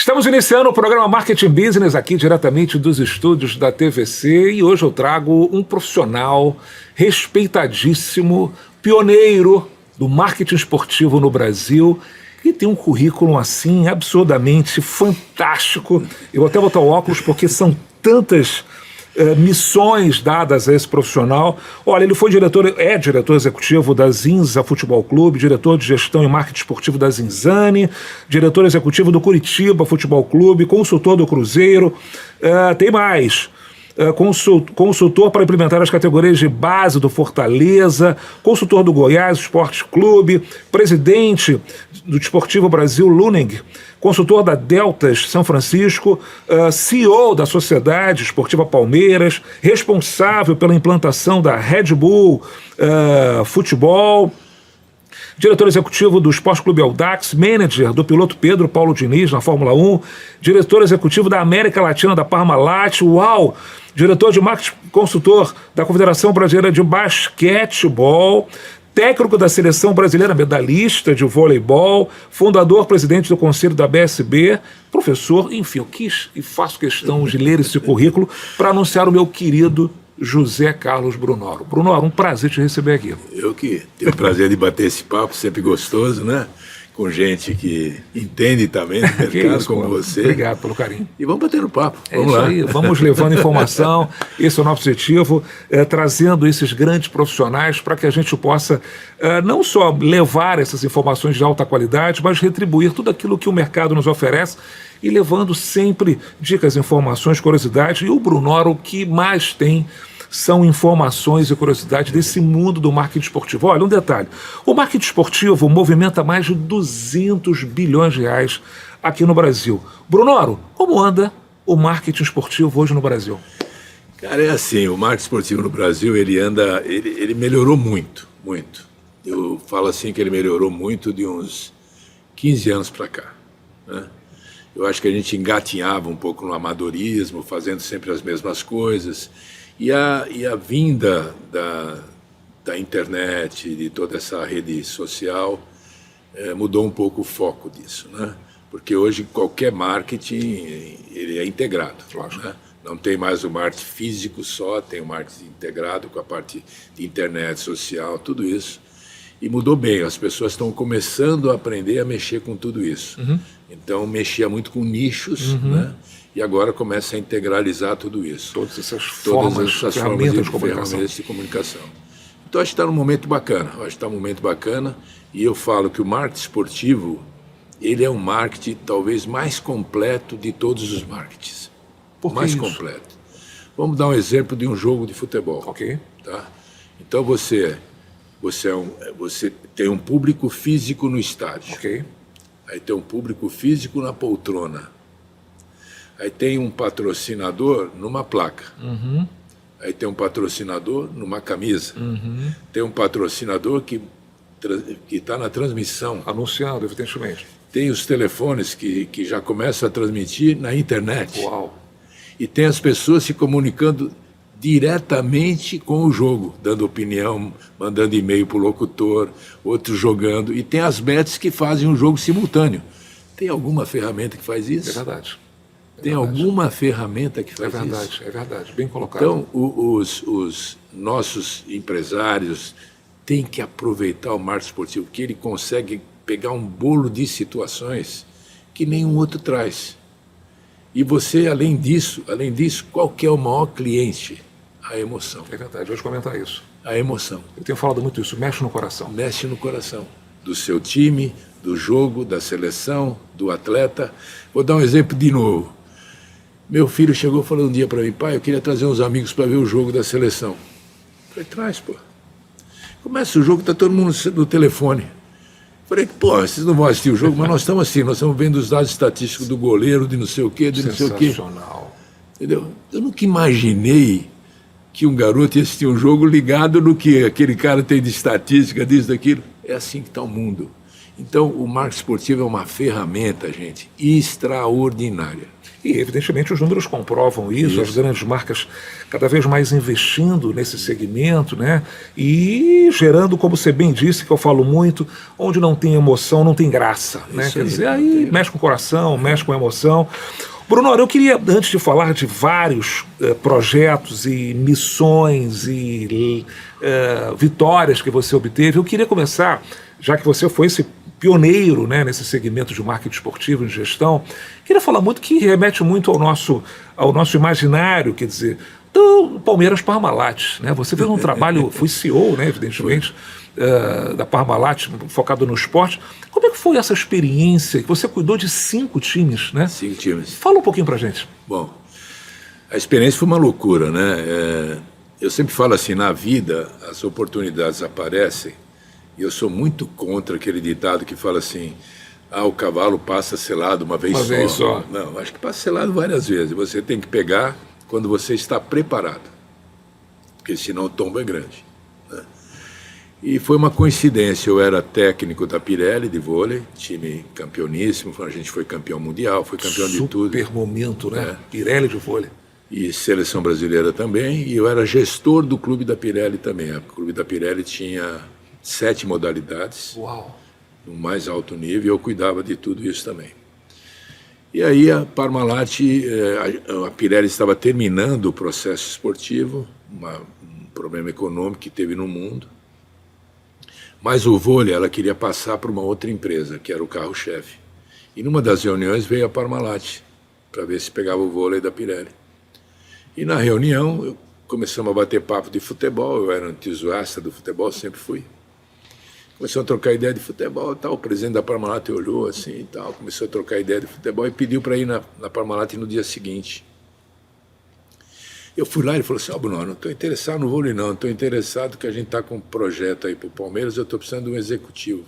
Estamos iniciando o programa Marketing Business aqui diretamente dos estúdios da TVC e hoje eu trago um profissional respeitadíssimo, pioneiro do marketing esportivo no Brasil e tem um currículo assim absurdamente fantástico. Eu vou até botar o óculos porque são tantas missões dadas a esse profissional. Olha, ele foi diretor executivo da Zinza Futebol Clube, diretor de gestão e marketing esportivo da Zinzane, diretor executivo do Curitiba Futebol Clube, consultor do Cruzeiro, tem mais. Consultor para implementar as categorias de base do Fortaleza, consultor do Goiás Esporte Clube, presidente do Desportivo Brasil Luning, consultor da Deltas São Francisco, CEO da Sociedade Esportiva Palmeiras, responsável pela implantação da Red Bull Futebol, diretor executivo do Esporte Clube Audax, manager do piloto Pedro Paulo Diniz na Fórmula 1, diretor executivo da América Latina da Parmalat, uau! Diretor de marketing, consultor da Confederação Brasileira de Basquetebol, técnico da Seleção Brasileira, medalhista de voleibol, fundador, presidente do Conselho da BSB, professor, enfim, eu quis e faço questão de ler esse currículo para anunciar o meu querido José Carlos Brunoro. Brunoro, um prazer te receber aqui. Eu que tenho o prazer de bater esse papo, sempre gostoso, né? Com gente que entende também do mercado, como você. Obrigado pelo carinho. E vamos bater no papo. Vamos lá. Aí, vamos levando informação, esse é o nosso objetivo, trazendo esses grandes profissionais para que a gente possa não só levar essas informações de alta qualidade, mas retribuir tudo aquilo que o mercado nos oferece e levando sempre dicas, informações, curiosidades. E o Brunoro, o que mais tem são informações e curiosidades desse mundo do marketing esportivo. Olha, um detalhe, o marketing esportivo movimenta mais de 200 bilhões de reais aqui no Brasil. Brunoro, como anda o marketing esportivo hoje no Brasil? Cara, é assim, o marketing esportivo no Brasil, ele melhorou muito, muito. Eu falo assim que ele melhorou muito de uns 15 anos para cá, né? Eu acho que a gente engatinhava um pouco no amadorismo, fazendo sempre as mesmas coisas. E a vinda da internet, de toda essa rede social, mudou um pouco o foco disso, né? Porque hoje qualquer marketing ele é integrado, né? Não tem mais o marketing físico só, tem o marketing integrado com a parte de internet, social, tudo isso. E mudou bem, as pessoas estão começando a aprender a mexer com tudo isso. Uhum. Então mexia muito com nichos, né? E agora começa a integralizar tudo isso. Todas essas formas de comunicação. Então acho que está num momento bacana. E eu falo que o marketing esportivo, ele é um marketing talvez mais completo de todos os marketings. Por que mais isso? Completo. Vamos dar um exemplo de um jogo de futebol. Ok. Tá? Então você tem um público físico no estádio. Ok. Aí tem um público físico na poltrona. Aí tem um patrocinador numa placa. Uhum. Aí tem um patrocinador numa camisa. Uhum. Tem um patrocinador que está na transmissão. Anunciando, evidentemente. Tem os telefones que já começam a transmitir na internet. Uau! E tem as pessoas se comunicando diretamente com o jogo, dando opinião, mandando e-mail para o locutor, outros jogando. E tem as bets que fazem um jogo simultâneo. Tem alguma ferramenta que faz isso? É verdade. Tem alguma ferramenta que faz isso? É verdade, bem colocado. Então, os nossos empresários têm que aproveitar o marketing esportivo, que ele consegue pegar um bolo de situações que nenhum outro traz. E você, além disso, qual que é o maior cliente? A emoção. É verdade, eu vou comentar isso. A emoção. Eu tenho falado muito isso, mexe no coração. Mexe no coração. Do seu time, do jogo, da seleção, do atleta. Vou dar um exemplo de novo. Meu filho chegou falando um dia para mim, pai, eu queria trazer uns amigos para ver o jogo da seleção. Eu falei, traz, pô. Começa o jogo, tá todo mundo no telefone. Eu falei, pô, vocês não vão assistir o jogo, mas nós estamos assistindo, nós estamos vendo os dados estatísticos do goleiro, de não sei o quê, de não sei o quê. Sensacional. Entendeu? Eu nunca imaginei que um garoto ia assistir um jogo ligado no que aquele cara tem de estatística, disso, daquilo. É assim que está o mundo. Então, o marketing esportivo é uma ferramenta, gente, extraordinária. E, evidentemente, os números comprovam isso, as grandes marcas cada vez mais investindo nesse segmento, né? E gerando, como você bem disse, que eu falo muito, onde não tem emoção, não tem graça, né? Isso Quer aí, dizer, aí mexe com o coração, mexe com a emoção. Bruno, eu queria, antes de falar de vários projetos e missões e vitórias que você obteve, eu queria começar, já que você foi esse pioneiro, né, nesse segmento de marketing esportivo e gestão, queria falar muito que remete muito ao nosso imaginário, quer dizer, do Palmeiras Parmalat, né? Você fez um trabalho, foi CEO, né, evidentemente, da Parmalat, focado no esporte. Como é que foi essa experiência? Você cuidou de 5 times, né? 5 times. Fala um pouquinho pra gente. Bom, a experiência foi uma loucura, né? Eu sempre falo assim, na vida as oportunidades aparecem e eu sou muito contra aquele ditado que fala assim, o cavalo passa selado uma vez só. Não, acho que passa selado várias vezes. Você tem que pegar quando você está preparado, porque senão o tombo é grande, né? E foi uma coincidência, eu era técnico da Pirelli de vôlei, time campeoníssimo, a gente foi campeão mundial, foi campeão de tudo. Super momento, né? Pirelli de vôlei. E seleção brasileira também, e eu era gestor do clube da Pirelli também. O clube da Pirelli tinha 7 modalidades. Uau. No mais alto nível, e eu cuidava de tudo isso também. E aí a Parmalat, a Pirelli estava terminando o processo esportivo, um problema econômico que teve no mundo, mas o vôlei ela queria passar para uma outra empresa, que era o carro-chefe. E numa das reuniões veio a Parmalat, para ver se pegava o vôlei da Pirelli. E na reunião começamos a bater papo de futebol, eu era entusiasta do futebol, sempre fui. Começou a trocar ideia de futebol e tal, o presidente da Parmalat olhou assim e tal, começou a trocar ideia de futebol e pediu para ir na Parmalat no dia seguinte. Eu fui lá e ele falou assim, Bruno, não estou interessado no vôlei não, estou interessado que a gente está com um projeto aí para o Palmeiras, eu estou precisando de um executivo.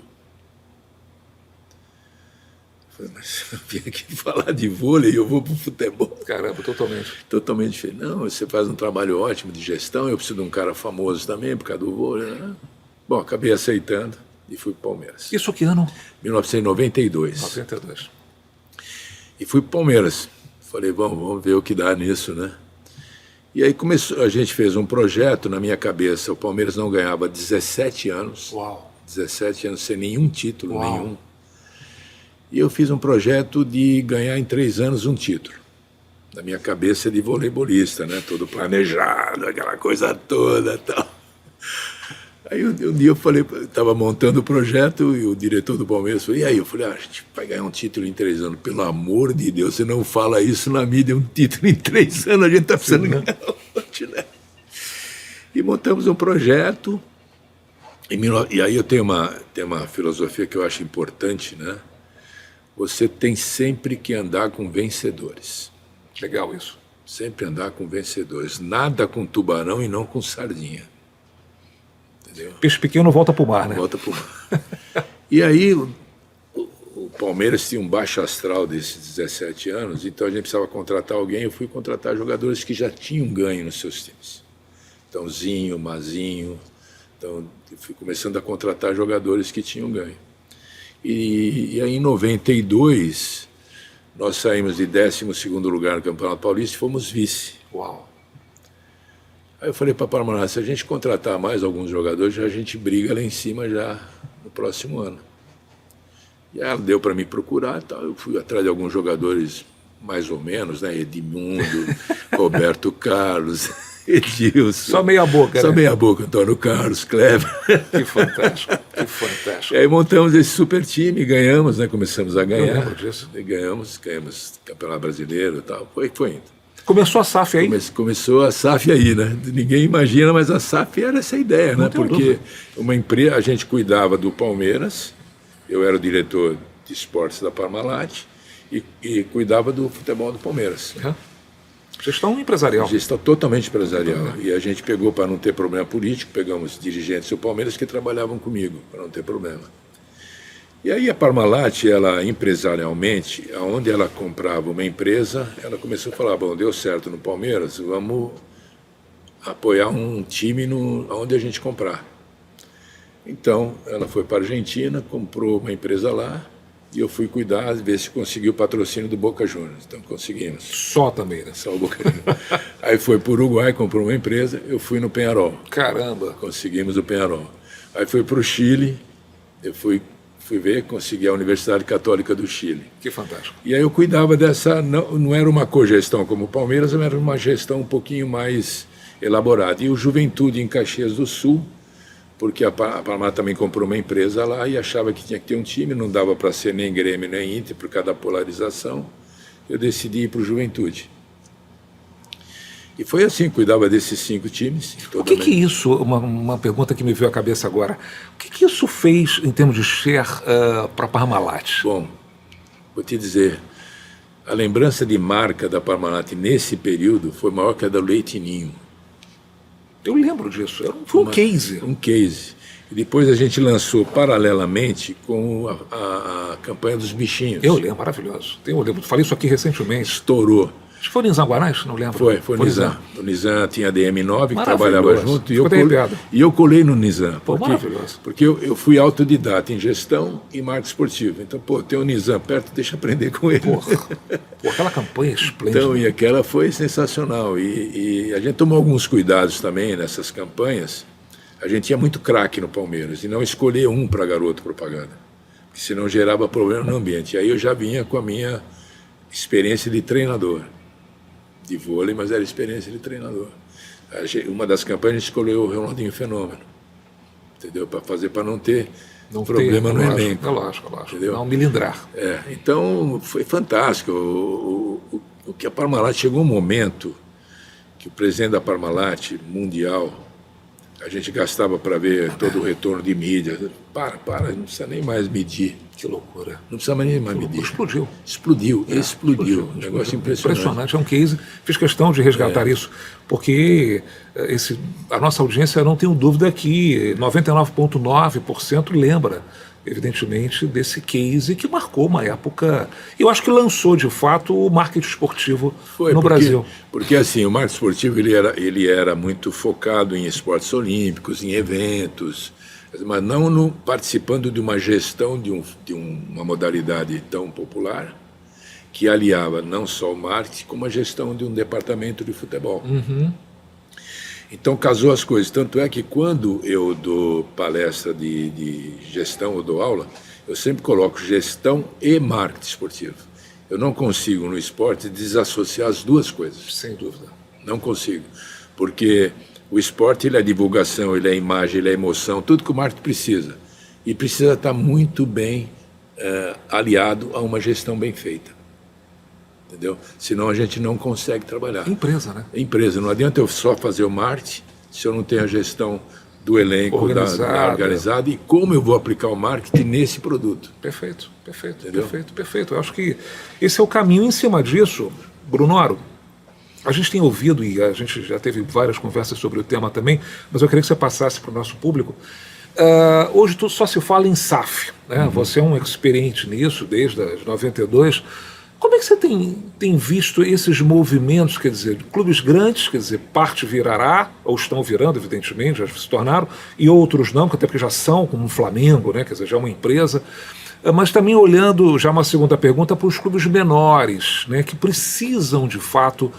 Eu falei, mas eu vim aqui falar de vôlei e eu vou para o futebol. Caramba, totalmente. Totalmente diferente. Não, você faz um trabalho ótimo de gestão, eu preciso de um cara famoso também por causa do vôlei, né? Bom, acabei aceitando e fui para o Palmeiras. Isso que ano? 1992. 92. E fui para o Palmeiras. Falei, vamos ver o que dá nisso, né? E aí a gente fez um projeto na minha cabeça. O Palmeiras não ganhava 17 anos. Uau. 17 anos sem nenhum título, Uau. nenhum. E eu fiz um projeto de ganhar em 3 anos um título. Na minha cabeça de voleibolista, né? Todo planejado, aquela coisa toda e tal. Aí um dia eu falei, estava montando o projeto e o diretor do Palmeiras falou, e aí? Eu falei, a gente vai ganhar um título em 3 anos. Pelo amor de Deus, você não fala isso na mídia, um título em 3 anos, a gente está precisando ganhar um monte, né? E montamos um projeto, e aí eu tenho uma filosofia que eu acho importante, né? Você tem sempre que andar com vencedores. Legal isso. Sempre andar com vencedores. Nada com tubarão e não com sardinha. Entendeu? Peixe pequeno volta para o mar, né? Volta para o mar. E aí o Palmeiras tinha um baixo astral desses 17 anos, então a gente precisava contratar alguém, eu fui contratar jogadores que já tinham ganho nos seus times. Então Zinho, Mazinho, então eu fui começando a contratar jogadores que tinham ganho. E aí em 92 nós saímos de 12º lugar no Campeonato Paulista e fomos vice. Uau. Aí eu falei para a Parmalat, se a gente contratar mais alguns jogadores, a gente briga lá em cima já no próximo ano. E aí ela deu para me procurar, tal. Eu fui atrás de alguns jogadores mais ou menos, né? Edmundo, Roberto Carlos, Edilson. Só meia boca, Só né? meia boca, Antônio Carlos, Kleber. Que fantástico, que fantástico. E aí montamos esse super time, ganhamos, né? Começamos a ganhar. Eu lembro disso. E ganhamos Campeonato Brasileiro e tal. Foi indo. Começou a SAF aí? Começou a SAF aí, né? Ninguém imagina, mas a SAF era essa ideia, né? Porque uma empresa, a gente cuidava do Palmeiras, eu era o diretor de esportes da Parmalat e cuidava do futebol do Palmeiras. Uhum. Gestão empresarial. Gestão totalmente empresarial. E a gente pegou, para não ter problema político, pegamos dirigentes do Palmeiras que trabalhavam comigo, para não ter problema. E aí a Parmalat, ela empresarialmente, onde ela comprava uma empresa, ela começou a falar, bom, deu certo no Palmeiras, vamos apoiar um time onde a gente comprar. Então, ela foi para a Argentina, comprou uma empresa lá, e eu fui cuidar, ver se conseguiu o patrocínio do Boca Juniors. Então, conseguimos. Só também, né? Só o Boca Juniors. Aí foi para o Uruguai, comprou uma empresa, eu fui no Peñarol. Caramba! Conseguimos o Peñarol. Aí foi para o Chile, eu fui ver, consegui a Universidade Católica do Chile. Que fantástico. E aí eu cuidava dessa, não era uma cogestão como o Palmeiras, mas era uma gestão um pouquinho mais elaborada. E o Juventude em Caxias do Sul, porque a Parmalat também comprou uma empresa lá e achava que tinha que ter um time, não dava para ser nem Grêmio nem Inter por causa da polarização. Eu decidi ir para o Juventude. E foi assim, cuidava desses 5 times. O que isso, uma pergunta que me veio à cabeça agora, o que isso fez em termos de share para a Parmalat? Bom, vou te dizer, a lembrança de marca da Parmalat nesse período foi maior que a da Leite Ninho. Eu lembro disso, foi um case. Um case. E depois a gente lançou paralelamente com a campanha dos bichinhos. Eu lembro, maravilhoso. Eu lembro, falei isso aqui recentemente. Estourou. Acho que foi Nizam Guanais, não lembro. Foi o Nizam. O Nizam tinha a DM9, que Maravilhoso. trabalhava junto, e eu colei no Nizam. Pô, maravilhoso. Porque eu fui autodidata em gestão e marketing esportivo. Então, tem o Nizam perto, deixa eu aprender com ele. Aquela campanha esplêndida. Então, e aquela foi sensacional. E a gente tomou alguns cuidados também nessas campanhas. A gente tinha muito craque no Palmeiras, e não escolher um para garoto propaganda, porque senão gerava problema no ambiente. E aí eu já vinha com a minha experiência de treinador, de vôlei, mas era experiência de treinador. Uma das campanhas a gente escolheu o Ronaldinho Fenômeno, entendeu? Para fazer, para não ter problema no elenco. É lógico. Entendeu? Não milindrar. Então foi fantástico. O que a Parmalat chegou um momento que o presidente da Parmalat mundial, a gente gastava para ver todo o retorno de mídia. Para, não precisa nem mais medir. Que loucura. Não precisa nem mais medir. Explodiu. Negócio impressionante. É um case. Fiz questão de resgatar isso, porque a nossa audiência, não tenho dúvida que 99,9% lembra, evidentemente, desse case que marcou uma época. Eu acho que lançou, de fato, o marketing esportivo no Brasil. Porque assim, o marketing esportivo ele era muito focado em esportes olímpicos, em eventos, mas não participando de uma gestão de uma modalidade tão popular que aliava não só o marketing, como a gestão de um departamento de futebol. Uhum. Então casou as coisas. Tanto é que quando eu dou palestra de gestão ou dou aula, eu sempre coloco gestão e marketing esportivo. Eu não consigo no esporte desassociar as duas coisas. Sem dúvida. Não consigo. Porque o esporte ele é divulgação, ele é imagem, ele é emoção, tudo que o marketing precisa. E precisa estar muito bem aliado a uma gestão bem feita. Entendeu? Senão a gente não consegue trabalhar. Empresa, né? Empresa. Não adianta eu só fazer o marketing se eu não tenho a gestão do elenco organizada e como eu vou aplicar o marketing nesse produto. Perfeito. Eu acho que esse é o caminho. Em cima disso, Brunoro, a gente tem ouvido, e a gente já teve várias conversas sobre o tema também, mas eu queria que você passasse para o nosso público. Hoje só se fala em SAF, né? Uhum. Você é um experiente nisso desde 92. Como é que você tem visto esses movimentos, quer dizer, de clubes grandes, quer dizer, parte virará, ou estão virando, evidentemente, já se tornaram, e outros não, até porque já são, como o Flamengo, né? Quer dizer, já é uma empresa, mas também olhando, já uma segunda pergunta, para os clubes menores, né? Que precisam, de fato,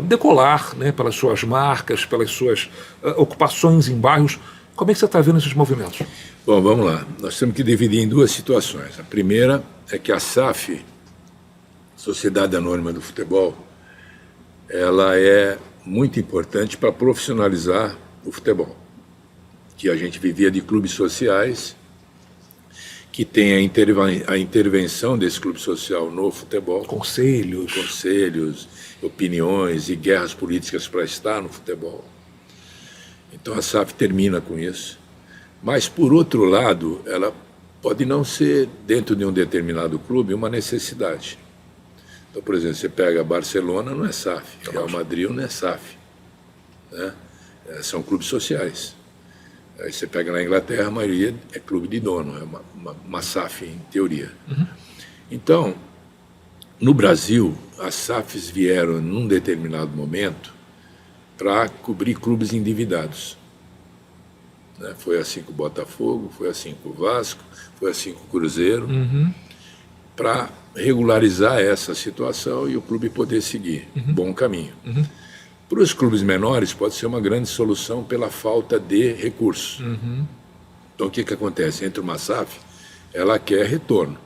decolar, né? Pelas suas marcas, pelas suas ocupações em bairros. Como é que você está vendo esses movimentos? Bom, vamos lá. Nós temos que dividir em duas situações. A primeira é que a SAF, Sociedade Anônima do Futebol, ela é muito importante para profissionalizar o futebol. Que a gente vivia de clubes sociais, que tem a intervenção desse clube social no futebol. Conselhos, opiniões e guerras políticas para estar no futebol. Então a SAF termina com isso. Mas, por outro lado, ela pode não ser, dentro de um determinado clube, uma necessidade. Então, por exemplo, você pega Barcelona, não é SAF, Real Madrid não é SAF, né? São clubes sociais. Aí você pega na Inglaterra, a maioria é clube de dono, é uma SAF em teoria. Uhum. Então, no Brasil, as SAFs vieram num determinado momento para cobrir clubes endividados. né? Foi assim com o Botafogo, foi assim com o Vasco, foi assim com o Cruzeiro, para regularizar essa situação e o clube poder seguir bom caminho. Para os clubes menores pode ser uma grande solução pela falta de recursos. Então o que acontece? Entre uma SAF, ela quer retorno,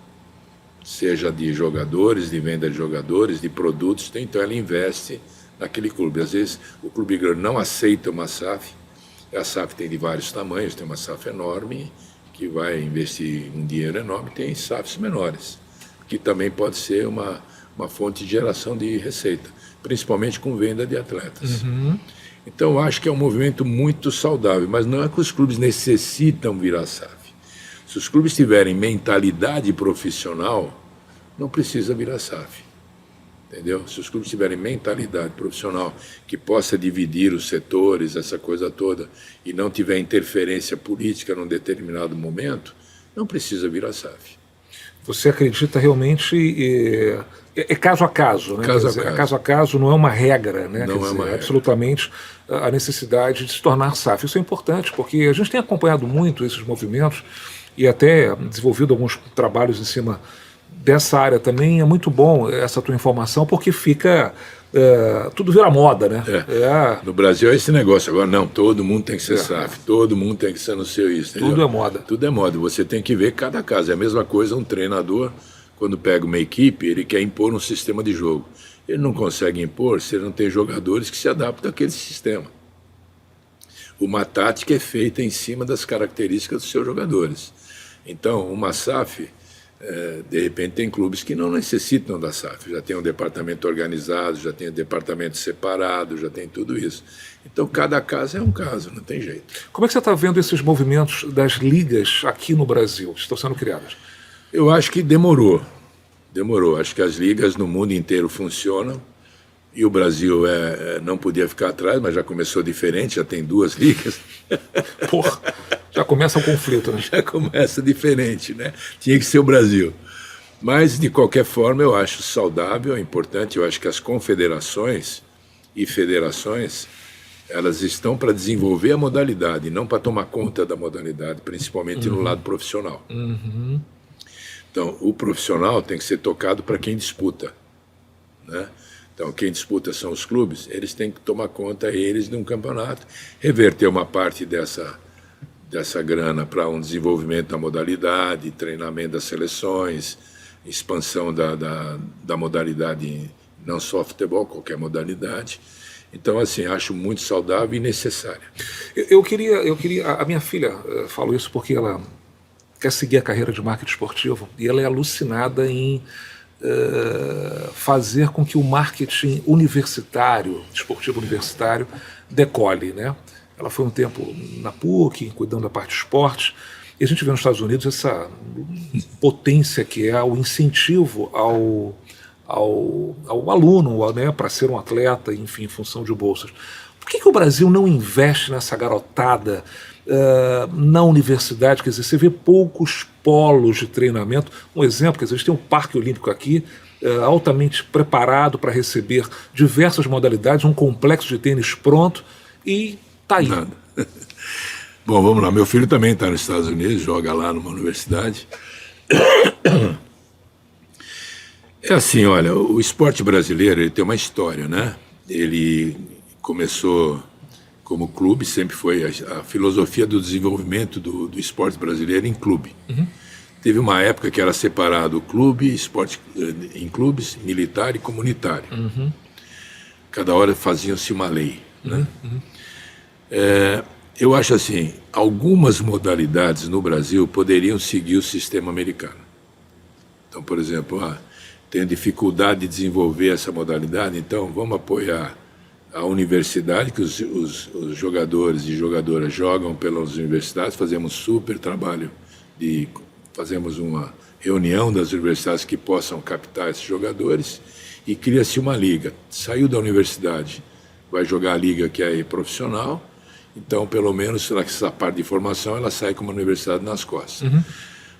seja de jogadores, de venda de jogadores, de produtos, então ela investe naquele clube. Às vezes o clube grande não aceita uma SAF, a SAF tem de vários tamanhos, tem uma SAF enorme que vai investir um dinheiro enorme, tem SAFs menores, que também pode ser uma fonte de geração de receita, principalmente com venda de atletas. Então eu acho que é um movimento muito saudável, mas não é que os clubes necessitam virar SAF. Se os clubes tiverem mentalidade profissional, não precisa virar SAF. Entendeu? Se os clubes tiverem mentalidade profissional que possa dividir os setores, essa coisa toda, e não tiver interferência política num determinado momento, não precisa virar SAF. Você acredita realmente... É caso a caso, né? Caso a caso. É caso a caso, não é uma regra, né? Não é uma regra. Absolutamente a necessidade de se tornar SAF. Isso é importante, porque a gente tem acompanhado muito esses movimentos e até desenvolvido alguns trabalhos em cima dessa área também. É muito bom essa tua informação, porque fica... tudo vira moda, né? No Brasil é esse negócio. Agora, não, todo mundo tem que ser SAF, todo mundo tem que ser no seu isso. Entendeu? Tudo é moda. Tudo é moda. Você tem que ver cada caso. É a mesma coisa um treinador, quando pega uma equipe, ele quer impor um sistema de jogo. Ele não consegue impor se ele não tem jogadores que se adaptam àquele sistema. Uma tática é feita em cima das características dos seus jogadores. Então, uma SAF, de repente, tem clubes que não necessitam da SAF. Já tem um departamento organizado, já tem um departamento separado, já tem tudo isso. Então, cada caso é um caso, não tem jeito. Como é que você está vendo esses movimentos das ligas aqui no Brasil, que estão sendo criadas? Eu acho que demorou. Acho que as ligas no mundo inteiro funcionam e o Brasil não podia ficar atrás, mas já começou diferente, já tem 2 ligas. Porra, já começa o conflito, né? Já começa diferente, né? Tinha que ser o Brasil. Mas, de qualquer forma, eu acho saudável, é importante. Eu acho que as confederações e federações, elas estão para desenvolver a modalidade, não para tomar conta da modalidade, principalmente no lado profissional. Então, o profissional tem que ser tocado para quem disputa, né? Então, quem disputa são os clubes, eles têm que tomar conta, eles, de um campeonato, reverter uma parte dessa grana para um desenvolvimento da modalidade, treinamento das seleções, expansão da modalidade, não só futebol, qualquer modalidade. Então, assim, acho muito saudável e necessária. Eu queria, a minha filha falou isso porque ela quer seguir a carreira de marketing esportivo e ela é alucinada em fazer com que o marketing universitário, esportivo universitário, decole, né? Ela foi um tempo na PUC, cuidando da parte de esportes, e a gente vê nos Estados Unidos essa potência que é o incentivo ao aluno, né, para ser um atleta, enfim, em função de bolsas. Por que o Brasil não investe nessa garotada na universidade? Quer dizer, você vê poucos polos de treinamento. Um exemplo, quer dizer, a gente tem um Parque Olímpico aqui, altamente preparado para receber diversas modalidades, um complexo de tênis pronto, e está aí. Nada. Bom, vamos lá. Meu filho também está nos Estados Unidos, joga lá numa universidade. É assim, olha, o esporte brasileiro ele tem uma história, né? Ele começou como clube, sempre foi a filosofia do desenvolvimento do esporte brasileiro em clube. Teve uma época que era separado o clube, esporte em clubes, militar e comunitário. Cada hora faziam-se uma lei, né? Eu acho assim, algumas modalidades no Brasil poderiam seguir o sistema americano. Então, por exemplo, tenho dificuldade de desenvolver essa modalidade, então vamos apoiar a universidade, que os jogadores e jogadoras jogam pelas universidades, fazemos super trabalho, fazemos uma reunião das universidades que possam captar esses jogadores e cria-se uma liga. Saiu da universidade, vai jogar a liga que é profissional, então pelo menos essa parte de formação ela sai com uma universidade nas costas.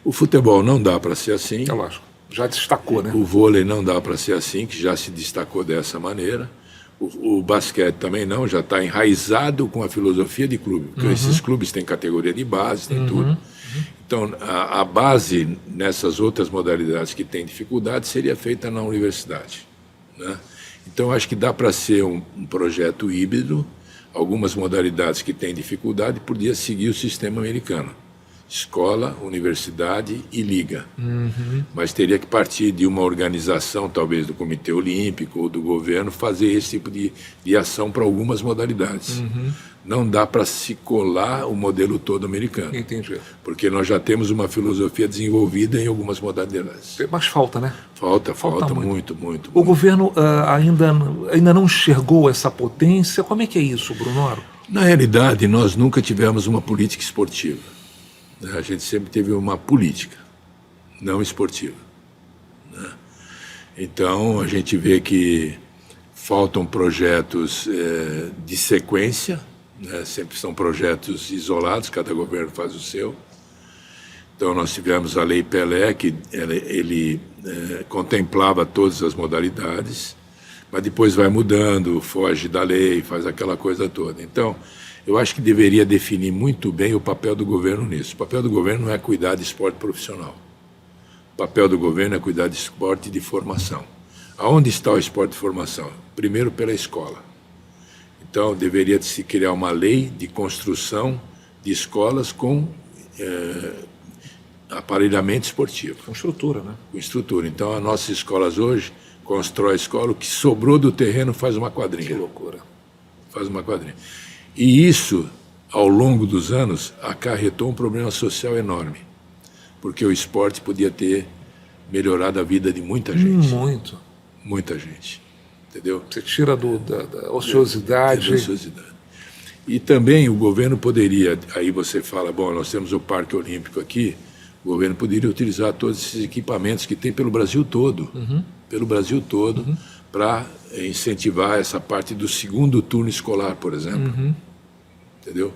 O futebol não dá para ser assim. É lógico, já destacou, né? O vôlei não dá para ser assim, que já se destacou dessa maneira. O basquete também não, já está enraizado com a filosofia de clube, porque esses clubes têm categoria de base, tem tudo. Então, a base nessas outras modalidades que têm dificuldade seria feita na universidade, né? Então, acho que dá para ser um projeto híbrido. Algumas modalidades que têm dificuldade podia seguir o sistema americano. Escola, universidade e liga. Mas teria que partir de uma organização, talvez do Comitê Olímpico ou do governo, fazer esse tipo de ação para algumas modalidades. Não dá para se colar o modelo todo americano. Entendi. Porque nós já temos uma filosofia desenvolvida em algumas modalidades. Mas falta, né? Falta muito. O governo ainda não enxergou essa potência. Como é que é isso, Brunoro? Na realidade, nós nunca tivemos uma política esportiva. A gente sempre teve uma política, não esportiva, né? Então, a gente vê que faltam projetos de sequência, né? Sempre são projetos isolados, cada governo faz o seu. Então, nós tivemos a Lei Pelé, que ele contemplava todas as modalidades, mas depois vai mudando, foge da lei, faz aquela coisa toda. Então, eu acho que deveria definir muito bem o papel do governo nisso. O papel do governo não é cuidar de esporte profissional. O papel do governo é cuidar de esporte de formação. Aonde está o esporte de formação? Primeiro, pela escola. Então, deveria se criar uma lei de construção de escolas com aparelhamento esportivo. Com estrutura, né? Com estrutura. Então, as nossas escolas hoje constroem a escola, o que sobrou do terreno faz uma quadrinha. Que loucura. Faz uma quadrinha. E isso, ao longo dos anos, acarretou um problema social enorme, porque o esporte podia ter melhorado a vida de muita gente. Muito. Muita gente, entendeu? Você tira da ociosidade. E também o governo poderia, aí você fala, bom, nós temos o Parque Olímpico aqui, o governo poderia utilizar todos esses equipamentos que tem pelo Brasil todo, para incentivar essa parte do segundo turno escolar, por exemplo. Entendeu?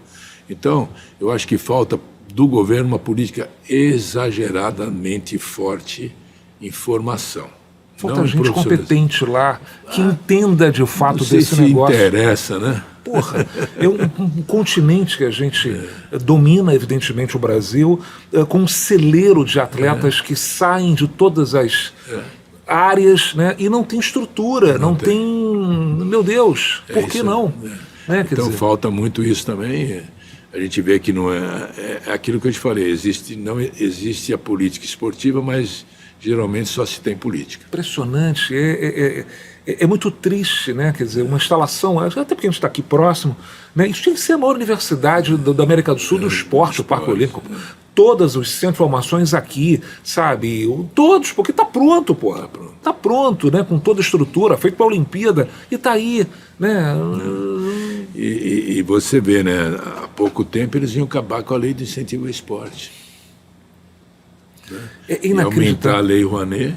Então, eu acho que falta do governo uma política exageradamente forte em formação. Falta gente competente lá, que entenda de fato desse negócio. Não sei se interessa, né? Porra, é um continente que a gente domina, evidentemente, o Brasil, com um celeiro de atletas que saem de todas as áreas, né, e não tem estrutura, não tem... Meu Deus, por que não? Né, então falta muito isso também. A gente vê que não é aquilo que eu te falei, não existe a política esportiva, mas geralmente só se tem política. Impressionante, é muito triste, né? Quer dizer, uma instalação, até porque a gente está aqui próximo, né? Isso tinha que ser a maior universidade da América do Sul do esporte, o Parque Olímpico. Todas os centros de formações aqui, sabe? Todos, porque está pronto, porra. Está pronto, né? Com toda a estrutura, feito para a Olimpíada, e está aí, né? E você vê, né? Há pouco tempo eles iam acabar com a lei de incentivo ao esporte. Né? E aumentar a lei Rouanet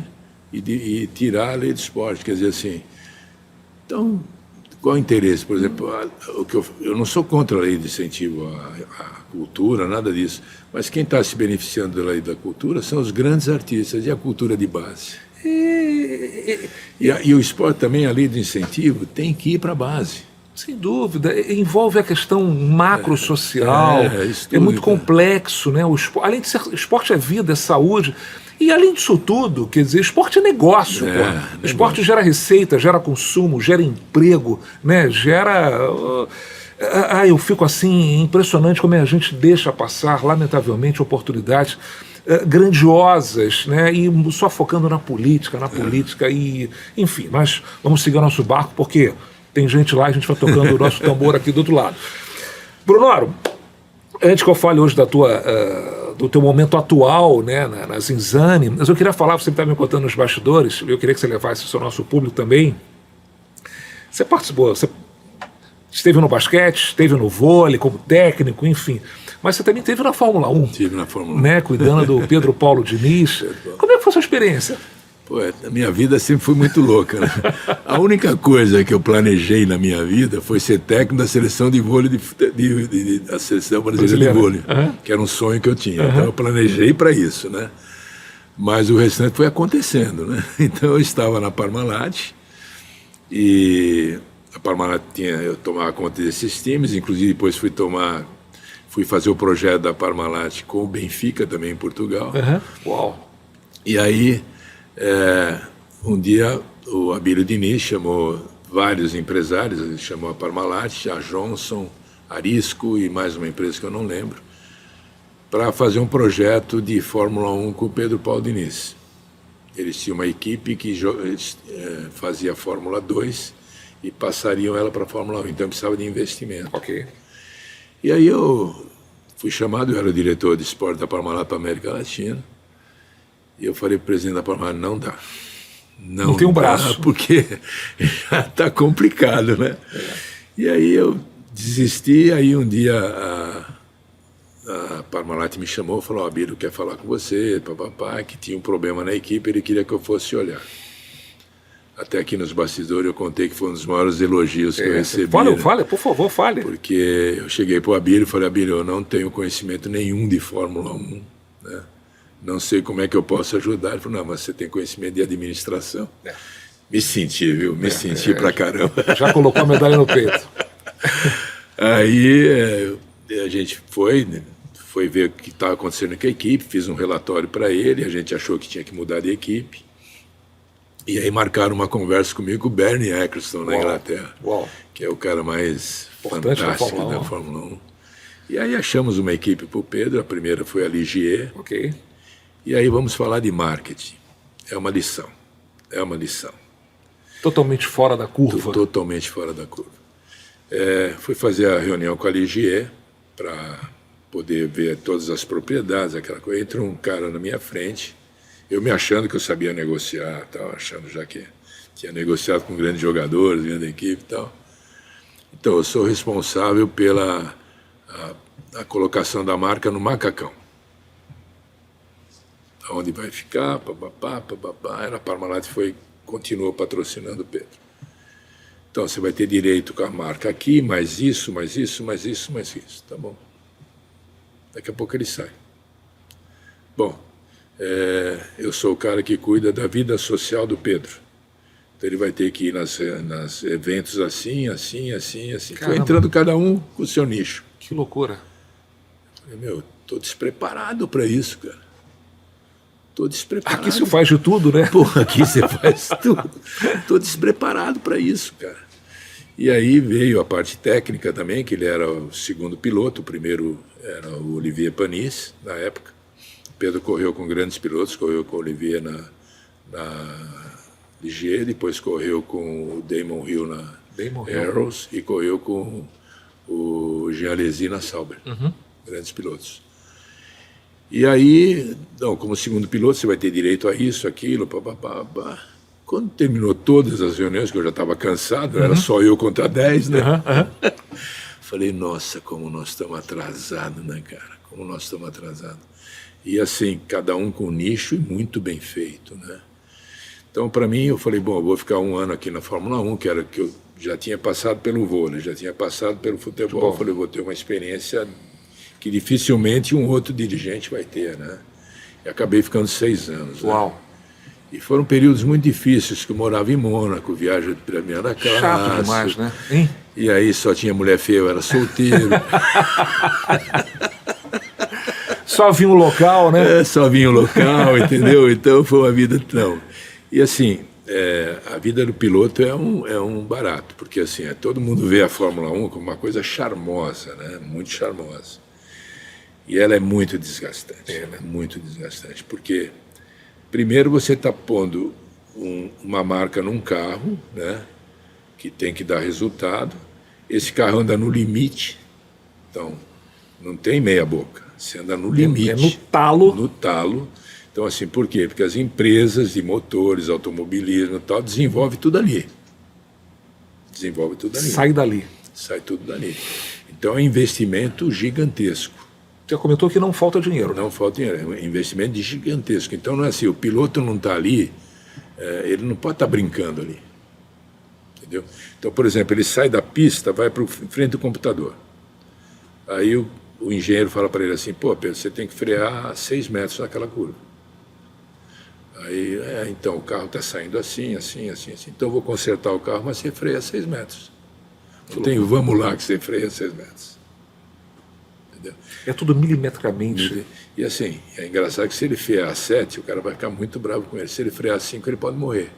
e tirar a lei do esporte. Quer dizer assim, então, qual o interesse? Por exemplo, eu não sou contra a lei de incentivo à cultura, nada disso, mas quem está se beneficiando da lei da cultura são os grandes artistas e a cultura de base. E o esporte também, a lei de incentivo, tem que ir para a base. Sem dúvida, envolve a questão macro-social, é muito complexo, né? Além de ser esporte é vida, é saúde, e além disso tudo, quer dizer, esporte é negócio, pô. Esporte gera receita, gera consumo, gera emprego, né? Eu fico assim, impressionante como a gente deixa passar, lamentavelmente, oportunidades grandiosas, né? E só focando na política, e enfim, mas vamos seguir o nosso barco, porque tem gente lá, a gente vai tocando o nosso tambor aqui do outro lado. Brunoro, antes que eu fale hoje do teu momento atual, né, na Zinzane, mas eu queria falar, você está me contando nos bastidores, eu queria que você levasse isso ao nosso público também. Você participou, você esteve no basquete, esteve no vôlei como técnico, enfim, mas você também esteve na Fórmula 1. Estive na Fórmula 1. Né, cuidando do Pedro Paulo Diniz. Como é que foi a sua experiência? Pô, a minha vida sempre foi muito louca, né? A única coisa que eu planejei na minha vida foi ser técnico da seleção de vôlei, da seleção brasileira de vôlei, que era um sonho que eu tinha. Então eu planejei para isso, né? Mas o restante foi acontecendo, né? Então eu estava na Parmalat e A Parmalat eu tomava conta desses times, inclusive depois fui fazer o projeto da Parmalat com o Benfica também em Portugal. Uau! E aí, um dia o Abílio Diniz chamou vários empresários, ele chamou a Parmalat, a Johnson, Arisco e mais uma empresa que eu não lembro, para fazer um projeto de Fórmula 1 com o Pedro Paulo Diniz. Eles tinham uma equipe que fazia Fórmula 2 e passariam ela para a Fórmula 1, então precisava de investimento. Ok. E aí eu fui chamado, eu era o diretor de esporte da Parmalat para a América Latina, e eu falei para o presidente da Parmalat, não dá. Não tem um braço. Porque já está complicado, né? E aí eu desisti, aí um dia a Parmalat me chamou e falou, Abílio quer falar com você, papapá, que tinha um problema na equipe, ele queria que eu fosse olhar. Até aqui nos bastidores eu contei que foi um dos maiores elogios que eu recebi. Fale, por favor, fale. Porque eu cheguei para o Abílio e falei, Abílio, eu não tenho conhecimento nenhum de Fórmula 1, né? Não sei como é que eu posso ajudar. Ele falou, não, mas você tem conhecimento de administração. Me senti, viu? Me senti pra caramba. Já colocou a medalha no peito. Aí a gente foi ver o que estava acontecendo com a equipe, fiz um relatório para ele, a gente achou que tinha que mudar de equipe. E aí marcaram uma conversa comigo com o Bernie Ecclestone, na Inglaterra, que é o cara mais fantástico da Fórmula 1. E aí achamos uma equipe para o Pedro, a primeira foi a Ligier. Ok. E aí vamos falar de marketing. É uma lição. Totalmente fora da curva. Totalmente fora da curva. Fui fazer a reunião com a Ligier para poder ver todas as propriedades, aquela coisa. Entra um cara na minha frente, eu me achando que eu sabia negociar, achando já que tinha negociado com grandes jogadores, grande equipe e tal. Então, eu sou responsável pela a colocação da marca no macacão. Onde vai ficar, papapá. A Parmalat continuou patrocinando o Pedro. Então, você vai ter direito com a marca aqui, mais isso. Tá bom. Daqui a pouco ele sai. Bom, eu sou o cara que cuida da vida social do Pedro. Então, ele vai ter que ir nas eventos assim. Caramba. Foi entrando cada um com o seu nicho. Que loucura. Eu falei, tô despreparado para isso, cara. Tô despreparado. Aqui se faz de tudo, né? Porra, aqui você faz tudo. Tô despreparado para isso, cara. E aí veio a parte técnica também, que ele era o segundo piloto, o primeiro era o Olivier Panis, na época. O Pedro correu com grandes pilotos, correu com o Olivier na Ligier, depois correu com o Damon Hill na Arrows e correu com o Jean Alesi na Sauber. Grandes pilotos. E aí, como segundo piloto, você vai ter direito a isso, aquilo, papapá. Quando terminou todas as reuniões, que eu já estava cansado, era só eu contra 10, né? Falei, nossa, como nós estamos atrasados, né, cara? Como nós estamos atrasados. E assim, cada um com nicho e muito bem feito, né? Então, para mim, eu falei, bom, eu vou ficar um ano aqui na Fórmula 1, que eu já tinha passado pelo vôlei, já tinha passado pelo futebol. Eu falei, vou ter uma experiência que dificilmente um outro dirigente vai ter, né? E acabei ficando 6 anos. Uau! Né? E foram períodos muito difíceis, que eu morava em Mônaco, viagem de primeira classe. Chato demais, né? Hein? E aí só tinha mulher feia, eu era solteiro. Só vinha o local, né? Só vinha o local, entendeu? Então foi uma vida... Não. E assim, a vida do piloto é um barato, porque assim, todo mundo vê a Fórmula 1 como uma coisa charmosa, né? Muito charmosa. E ela é muito desgastante, porque primeiro você está pondo uma marca num carro, né, que tem que dar resultado, esse carro anda no limite, então não tem meia boca, você anda no limite. É no talo. No talo. Então assim, por quê? Porque as empresas de motores, automobilismo e tal, desenvolvem tudo ali. Sai dali. Sai tudo dali. Então é um investimento gigantesco. Você comentou que não falta dinheiro. Não falta dinheiro, é um investimento gigantesco. Então não é assim, o piloto não está ali, ele não pode estar brincando ali. Entendeu? Então, por exemplo, ele sai da pista, vai para frente do computador. Aí o engenheiro fala para ele assim, pô, Pedro, você tem que frear a 6 metros naquela curva. Aí, então, o carro está saindo assim. Então eu vou consertar o carro, mas você freia a 6 metros. Não tem vamos lá que você freia 6 metros. Entendeu? É tudo milimetricamente. E assim, é engraçado que se ele frear a 7, o cara vai ficar muito bravo com ele. Se ele frear a 5, ele pode morrer.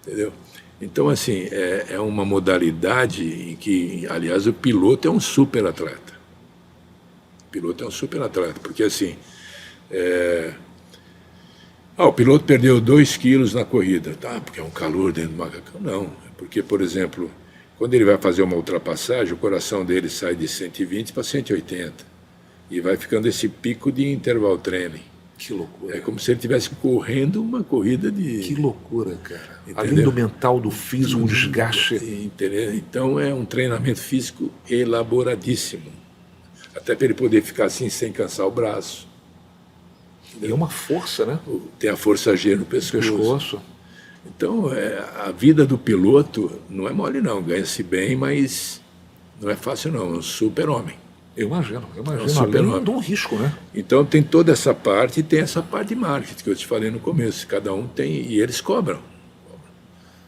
Entendeu? Então, assim, é uma modalidade em que, aliás, o piloto é um super atleta. O piloto é um super atleta, porque assim, o piloto perdeu 2 quilos na corrida, tá? Porque é um calor dentro do macacão. Não, é porque, por exemplo, quando ele vai fazer uma ultrapassagem, o coração dele sai de 120 para 180 e vai ficando esse pico de interval training. Que loucura. É como se ele estivesse correndo uma corrida de... Que loucura, cara. Entendeu? Além do mental, do físico, o desgaste. Entendeu? Então é um treinamento físico elaboradíssimo. Até para ele poder ficar assim sem cansar o braço. E é uma força, né? Tem a força G no pescoço. Pescoço. Então a vida do piloto não é mole não. Ganha-se bem, mas não é fácil não. É um super-homem. Eu imagino. super Além homem. de um risco, né? Então tem toda essa parte e tem essa parte de marketing que eu te falei no começo. Cada um tem, e eles cobram.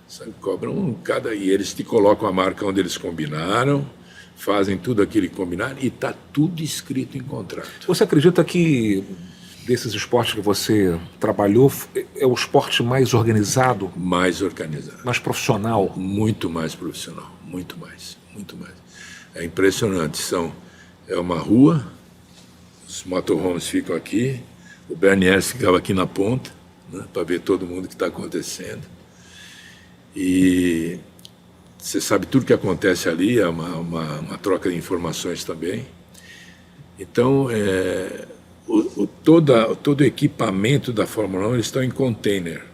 Sabe, cobram cada. E eles te colocam a marca onde eles combinaram, fazem tudo aquilo que combinaram e está tudo escrito em contrato. Você acredita que desses esportes que você trabalhou é o esporte mais organizado, Mais organizado. mais profissional? Muito mais profissional. Muito mais. Muito mais. É impressionante. É uma rua, os motorhomes ficam aqui, o Berniers ficava aqui na ponta, né, para ver todo mundo que está acontecendo. E você sabe tudo que acontece ali, é uma troca de informações também. Então, todo o equipamento da Fórmula 1 eles estão em container.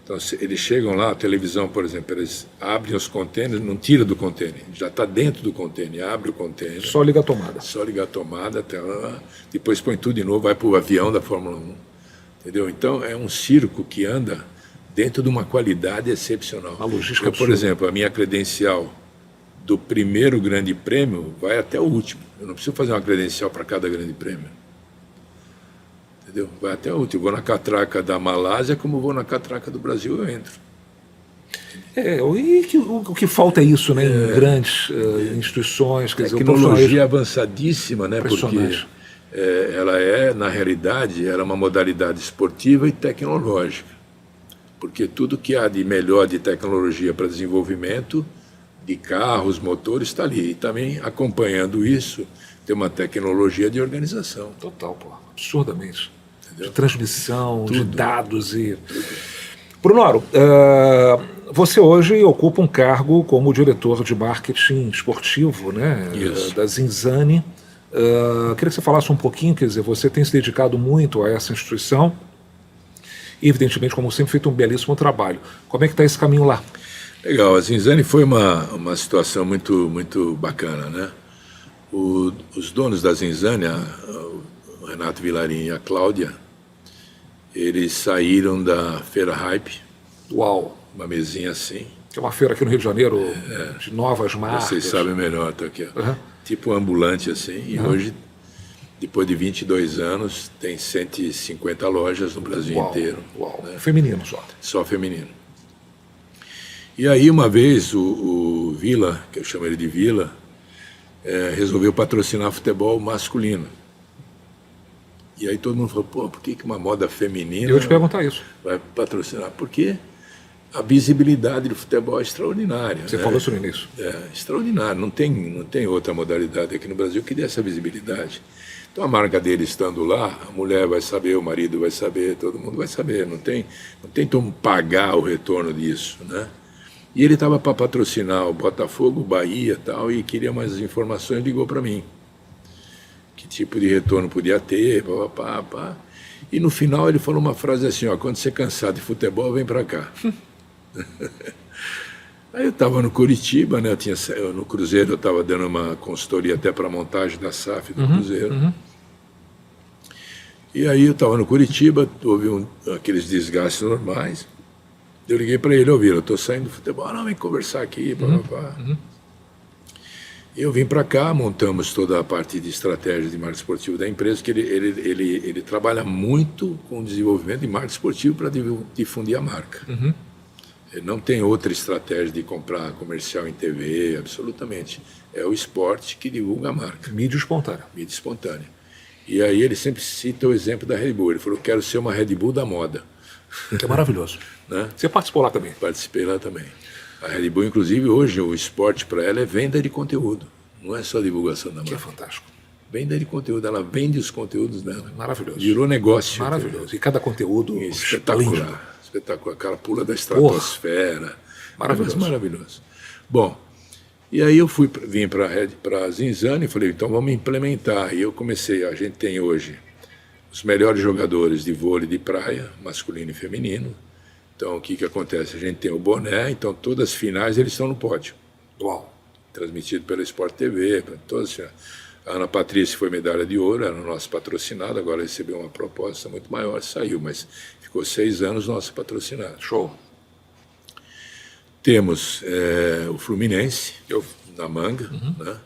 Então, eles chegam lá, a televisão, por exemplo, eles abrem os containers, não tira do container, já está dentro do container, abre o container. Só liga a tomada. Só ligar a tomada, até lá, depois põe tudo de novo, vai para o avião da Fórmula 1. Entendeu? Então, é um circo que anda dentro de uma qualidade excepcional. A logística por exemplo, a minha credencial do primeiro grande prêmio vai até o último. Eu não preciso fazer uma credencial para cada grande prêmio. Entendeu? Vai até o último. Eu vou na catraca da Malásia, como vou na catraca do Brasil, eu entro. O que falta é isso, né? Em grandes instituições, quer dizer, Tecnologia avançadíssima, né? Porque Impressionante. ela na realidade, ela é uma modalidade esportiva e tecnológica. Porque tudo que há de melhor de tecnologia para desenvolvimento de carros, motores, está ali. E também, acompanhando isso, tem uma tecnologia de organização. Total, pô. Absurdamente. Entendeu? De transmissão, de Tudo. dados e... Brunoro, você hoje ocupa um cargo como diretor de marketing esportivo, né? Isso. Da Zinzane. Queria que você falasse um pouquinho, quer dizer, você tem se dedicado muito a essa instituição e, evidentemente, como sempre, feito um belíssimo trabalho. Como é que está esse caminho lá? Legal, a Zinzane foi uma situação muito, muito bacana, né? Os donos da Zinzane, o Renato Vilarin e a Cláudia, eles saíram da Feira Hype, Uau! uma mesinha assim. Que é uma feira aqui no Rio de Janeiro de novas marcas. Vocês sabem melhor, tá aqui, ó. Uhum. Tipo ambulante assim, e hoje, depois de 22 anos, tem 150 lojas no Brasil inteiro. Uau. Né? Feminino só. Só feminino. E aí, uma vez, o Vila, que eu chamo ele de Vila, resolveu patrocinar futebol masculino. E aí todo mundo falou, pô, por que uma moda feminina Eu ia te perguntar isso. vai patrocinar? Porque a visibilidade do futebol é extraordinária. Você né? falou isso no início. Extraordinário. Não tem outra modalidade aqui no Brasil que dê essa visibilidade. Então a marca dele estando lá, a mulher vai saber, o marido vai saber, todo mundo vai saber. Não tem como pagar o retorno disso, né? E ele estava para patrocinar o Botafogo, o Bahia e tal, e queria mais informações, ligou para mim. Que tipo de retorno podia ter, pá. E no final ele falou uma frase assim, ó, quando você cansar de futebol, vem para cá. Aí eu estava no Curitiba, né? No Cruzeiro eu estava dando uma consultoria até para a montagem da SAF do Cruzeiro. E aí eu estava no Curitiba, houve aqueles desgastes normais. Eu liguei para ele, eu estou saindo do futebol, não, vem conversar aqui, pá. E eu vim para cá, montamos toda a parte de estratégia de marketing esportivo da empresa, que ele trabalha muito com o desenvolvimento de marketing esportivo para difundir a marca. Ele não tem outra estratégia de comprar comercial em TV, absolutamente. É o esporte que divulga a marca. Mídia espontânea. Mídia espontânea. E aí ele sempre cita o exemplo da Red Bull. Ele falou, quero ser uma Red Bull da moda. Que é maravilhoso. Né? Você participou lá também? Participei lá também. A Red Bull, inclusive, hoje o esporte para ela é venda de conteúdo. Não é só divulgação da marca. Que é fantástico. Venda de conteúdo. Ela vende os conteúdos dela. Maravilhoso. Virou negócio. Maravilhoso. E cada conteúdo espetacular. Espetacular. Aquela pula da estratosfera. Maravilhoso. Maravilhoso. Bom, e aí eu vim para a Zinzano e falei, então vamos implementar. E eu comecei, a gente tem hoje os melhores jogadores de vôlei de praia, masculino e feminino. Então o que acontece? A gente tem o boné, então todas as finais eles estão no pódio. Uau. Transmitido pela Sport TV, todas as finais. A Ana Patrícia foi medalha de ouro, era nosso patrocinado, agora recebeu uma proposta muito maior, saiu, mas ficou 6 anos nosso patrocinado. Show. Temos o Fluminense, na manga, né?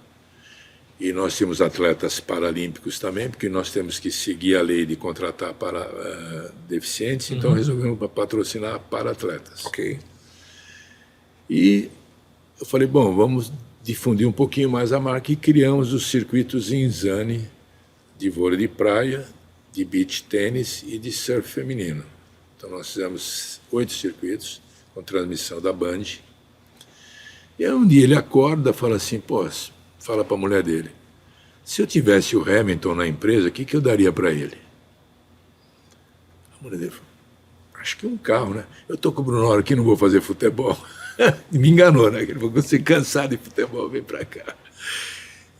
E nós temos atletas paralímpicos também, porque nós temos que seguir a lei de contratar para deficientes, então resolvemos patrocinar para atletas. Ok. E eu falei, bom, vamos difundir um pouquinho mais a marca e criamos os circuitos Zinzane de vôlei de praia, de beach tênis e de surf feminino. Então nós fizemos 8 circuitos com transmissão da Band. E aí um dia ele acorda e fala assim, pô, fala para a mulher dele, se eu tivesse o Hamilton na empresa, o que eu daria para ele? A mulher dele falou, acho que um carro, né? Eu estou com o Bruno Hora aqui, não vou fazer futebol. Me enganou, né? Ele falou, você cansado de futebol, vem para cá.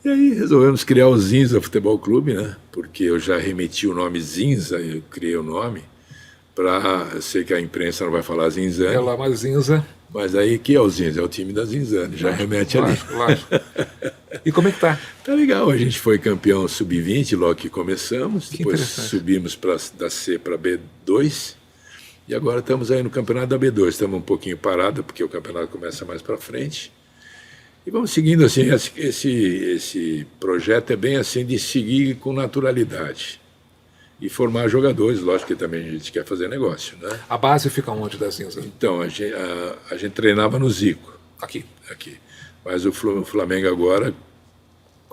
E aí resolvemos criar o Zinza Futebol Clube, né? Porque eu já remeti o nome Zinza, eu criei o nome, eu sei que a imprensa não vai falar Zinzane. É lá, mas Zinza. Mas aí, que é o Zinza? É o time da Zinzane, já remete ali. Lógico. E como é que tá? Tá legal, a gente foi campeão sub-20 logo que começamos, Que depois subimos da C para B2, e agora estamos aí no campeonato da B2, estamos um pouquinho parados, porque o campeonato começa mais para frente, e vamos seguindo assim, esse projeto é bem assim, de seguir com naturalidade, e formar jogadores, lógico que também a gente quer fazer negócio, né? A base fica onde da Zinza? Então, a gente treinava no Zico. Aqui. Mas o Flamengo agora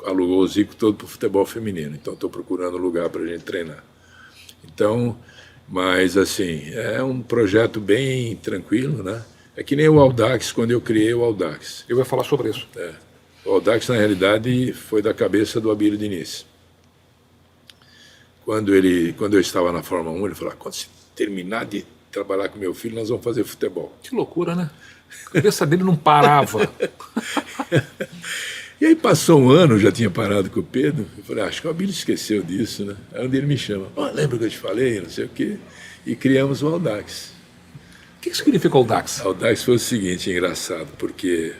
alugou o Zico todo para o futebol feminino. Então, estou procurando lugar para a gente treinar. Então, mas assim, é um projeto bem tranquilo, né? É que nem o Audax, quando eu criei o Audax. Eu ia falar sobre isso. O Audax, na realidade, foi da cabeça do Abílio Diniz. Quando eu estava na Fórmula 1, ele falou, quando você terminar de trabalhar com meu filho, nós vamos fazer futebol. Que loucura, né? A cabeça dele não parava. E aí passou um ano, já tinha parado com o Pedro, eu falei, acho que o Abílio esqueceu disso, né? Aí um dia ele me chama, lembra que eu te falei, não sei o quê, e criamos o Audax. O que significa Audax? Audax foi o seguinte, engraçado, porque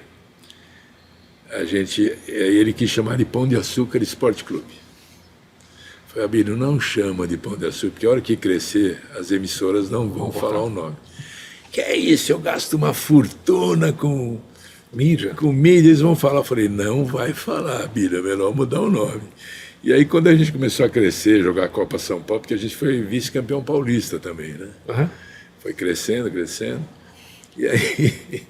ele quis chamar de Pão de Açúcar Esporte Clube. Falei, Abílio, não chama de Pão de Açúcar, porque a hora que crescer, as emissoras não vão falar o nome. Que é isso, eu gasto uma fortuna com mídia, eles vão falar. Eu falei, não vai falar, Abílio, é melhor mudar o nome. E aí quando a gente começou a crescer, jogar a Copa São Paulo, porque a gente foi vice-campeão paulista também, né? Foi crescendo, e aí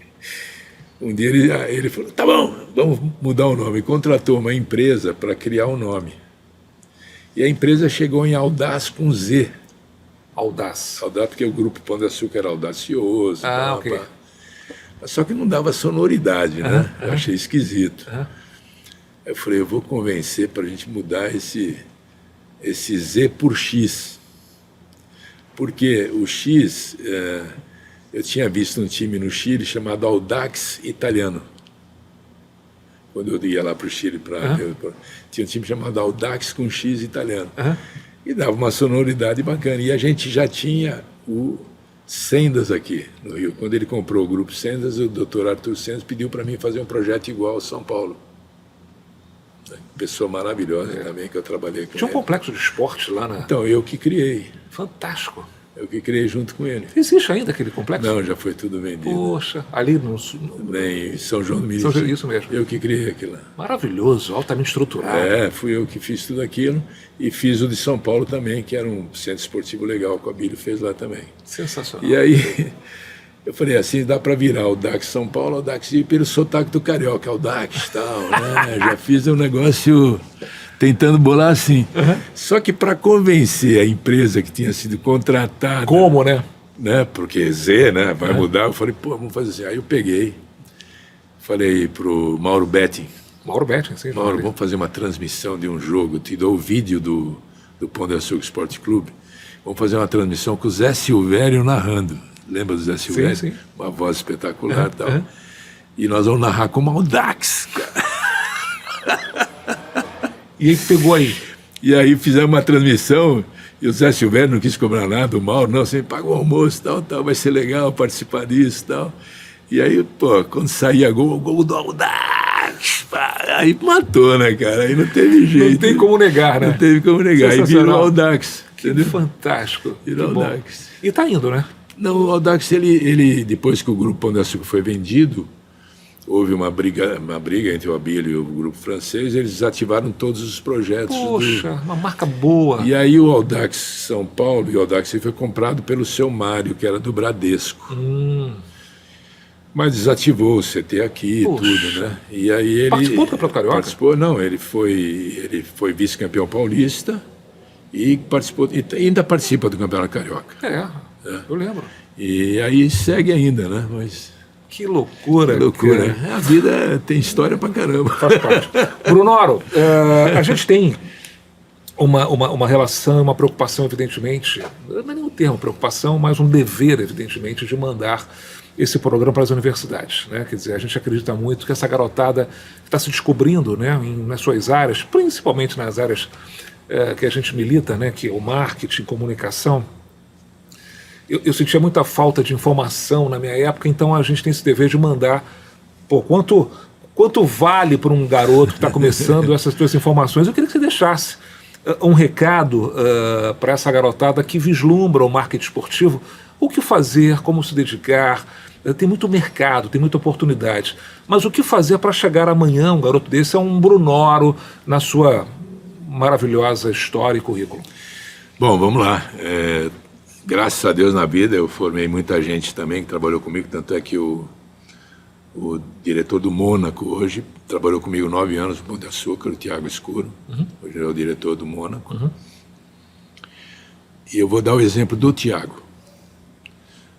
um dia ele falou, tá bom, vamos mudar o nome. Contratou uma empresa para criar o nome. E a empresa chegou em Audaz com Z. Audaz, porque o grupo Pão de Açúcar era audacioso. Ok. Só que não dava sonoridade, né? Eu achei esquisito. Eu falei, eu vou convencer para a gente mudar esse Z por X. Porque o X, eu tinha visto um time no Chile chamado Audax Italiano. Quando eu ia lá para o Chile, tinha um time chamado Audax com X italiano. E dava uma sonoridade bacana. E a gente já tinha o Sendas aqui no Rio. Quando ele comprou o grupo Sendas, o Dr. Arthur Sendas pediu para mim fazer um projeto igual ao São Paulo. Pessoa maravilhosa também, que eu trabalhei com tinha um ele. complexo de esporte lá na... Então, eu que criei. Fantástico. Eu que criei junto com ele. Existe ainda aquele complexo? Não, já foi tudo vendido. Poxa, ali no... Em São João do Meriti. Isso mesmo. Eu que criei aquilo lá. Maravilhoso, altamente estruturado. Fui eu que fiz tudo aquilo e fiz o de São Paulo também, que era um centro esportivo legal, que o Abílio fez lá também. Sensacional. E aí Eu falei assim, dá para virar Audax São Paulo, Audax e pelo sotaque do carioca, Audax e tal, né? Já fiz um negócio tentando bolar assim. Só que para convencer a empresa que tinha sido contratada... Como, né? Porque Z, né? Vai mudar. Eu falei, pô, vamos fazer assim. Aí eu peguei, falei pro Mauro Betting. Mauro Betting, sim. Mauro, vamos fazer uma transmissão de um jogo. Eu te dou o vídeo do Pão de Açúcar Esporte Clube. Vamos fazer uma transmissão com o Zé Silvério narrando. Lembra do Zé Silvério? Sim. Uma voz espetacular e tal. E nós vamos narrar como Audax, cara. E aí que pegou aí? E aí fizemos uma transmissão e o Zé Silvério não quis cobrar nada, o Mauro, não, você paga o almoço, tal, vai ser legal participar disso, tal. E aí, pô, quando saía gol, o gol do Audax, pá, aí matou, né, cara? Aí não teve jeito. Não tem como negar, né? Não teve como negar. Aí virou o Audax. Que entendeu? fantástico. Virou o Audax. E tá indo, né? Não, o Audax, ele depois que o Grupo Pão de Açúcar foi vendido, houve uma briga entre o Abílio e o grupo francês, eles desativaram todos os projetos. Poxa, uma marca boa. E aí o Audax São Paulo e o Audax foi comprado pelo seu Mário, que era do Bradesco. Mas desativou o CT aqui e tudo, né? E aí ele... Participou do Campeonato Carioca? Participou, não, ele foi vice-campeão paulista e participou, e ainda participa do Campeonato Carioca. Eu lembro. E aí segue ainda, né? Mas... Que loucura. Que loucura. Cara. A vida tem história pra caramba. Faz parte. Brunoro, a gente tem uma relação, uma preocupação, evidentemente, não é nem um termo preocupação, mas um dever, evidentemente, de mandar esse programa para as universidades, né? Quer dizer, a gente acredita muito que essa garotada está se descobrindo, né, nas suas áreas, principalmente nas áreas que a gente milita, né, que é o marketing, comunicação. Eu sentia muita falta de informação na minha época, então a gente tem esse dever de mandar, pô, quanto vale para um garoto que está começando essas tuas informações? Eu queria que você deixasse um recado para essa garotada que vislumbra o marketing esportivo, o que fazer, como se dedicar. Tem muito mercado, tem muita oportunidade, mas o que fazer para chegar amanhã, um garoto desse, é um Brunoro na sua maravilhosa história e currículo? Bom, vamos lá. Graças a Deus na vida eu formei muita gente também que trabalhou comigo, tanto é que o diretor do Mônaco hoje trabalhou comigo 9 anos no Pão de Açúcar, o Tiago Escuro, hoje é o diretor do Mônaco. E eu vou dar o exemplo do Tiago.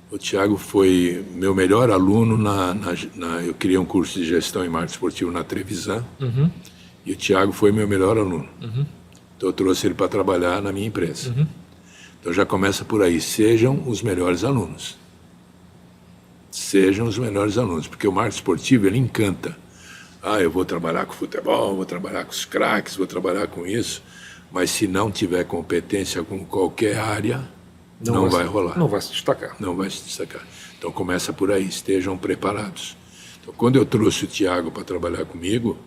O Tiago foi meu melhor aluno eu criei um curso de gestão e marketing esportivo na Trevisan, e o Tiago foi meu melhor aluno. Então eu trouxe ele para trabalhar na minha empresa. Então já começa por aí, sejam os melhores alunos. Sejam os melhores alunos, porque o marketing esportivo, ele encanta. Eu vou trabalhar com futebol, vou trabalhar com os craques, vou trabalhar com isso, mas se não tiver competência com qualquer área, não vai rolar. Não vai se destacar. Não vai se destacar. Então começa por aí, estejam preparados. Então quando eu trouxe o Tiago para trabalhar comigo,